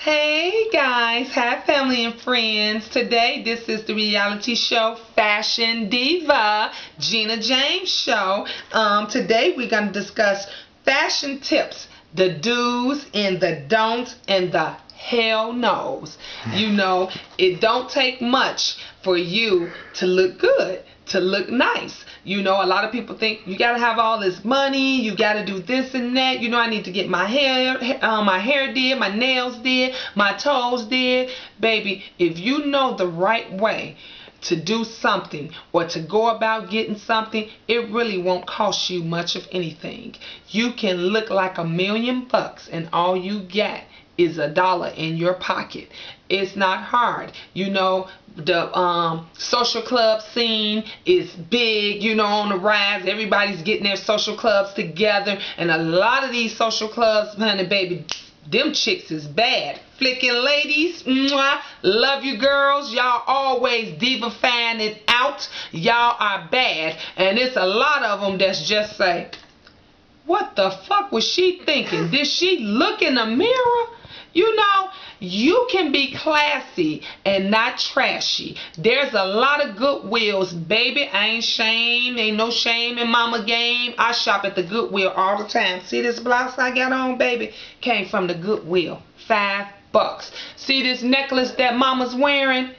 Hey guys, hi family and friends. Today this is the reality show Fashion Diva Gina James show. Today we're going to discuss fashion tips, the do's and the don'ts and the hell no's. You know, it don't take much for you to look good, to look nice. You know, a lot of people think you gotta have all this money, you gotta do this and that. You know, I need to get my hair did, my nails did, my toes did. Baby, if you know the right way to do something or to go about getting something, it really won't cost you much of anything. You can look like $1,000,000 and all you get is $1 in your pocket. It's not hard. You know, the social club scene is big, you know, on the rise. Everybody's getting their social clubs together, and a lot of these social clubs, honey baby, them chicks is bad. Flicking ladies, mwah, love you girls. Y'all always diva fan it out. Y'all are bad, and it's a lot of them that's just say, what the fuck was she thinking? Did she look in the mirror? You know, you can be classy and not trashy. There's a lot of Goodwills, baby. I ain't shame. Ain't no shame in mama game. I shop at the Goodwill all the time. See this blouse I got on, baby? Came from the Goodwill. $5. See this necklace that mama's wearing?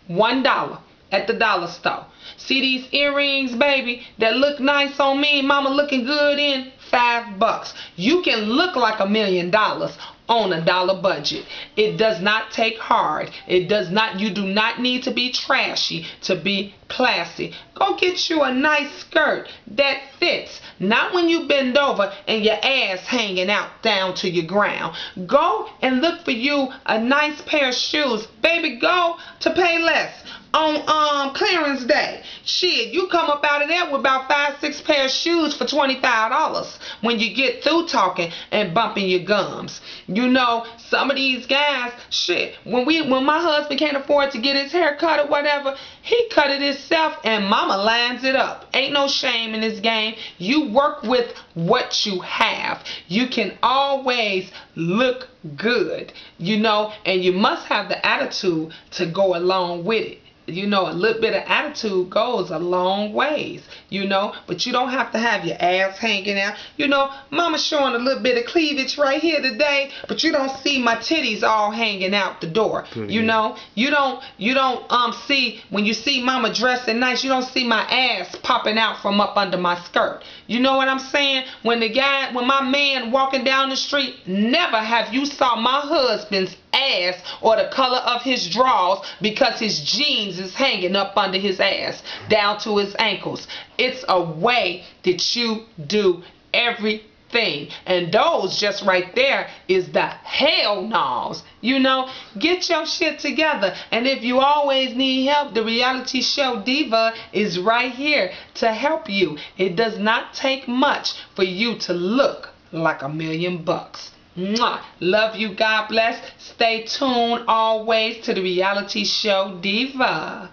$1 at the dollar store. See these earrings, baby, that look nice on me, mama looking good in? $5. You can look like $1,000,000 on a dollar budget. It does not take hard. You do not need to be trashy to be classy. Go get you a nice skirt that fits. Not when you bend over and your ass hanging out down to your ground. Go and look for you a nice pair of shoes. Baby, go to Payless on clearance day. Shit, you come up out of there with about 5-6 pair of shoes for $25 when you get through talking and bumping your gums. You know, some of these guys, shit, when my husband can't afford to get his hair cut or whatever, he cut it himself and mama lines it up. Ain't no shame in this game. You work with what you have. You can always look good, you know, and you must have the attitude to go along with it. You know, a little bit of attitude goes a long ways, you know, but you don't have to have your ass hanging out. You know, mama showing a little bit of cleavage right here today, but you don't see my titties all hanging out the door. You know, you don't see, when you see mama dressing nice, you don't see my ass popping out from up under my skirt. You know what I'm saying? When my man walking down the street, never have you saw my husband's ass or the color of his drawers because his jeans is hanging up under his ass down to his ankles. It's a way that you do everything, and those just right there is the hell no's. You know, get your shit together, and if you always need help, the reality show Diva is right here to help you. It does not take much for you to look like $1,000,000. Mwah. Love you. God bless. Stay tuned always to the reality show Diva.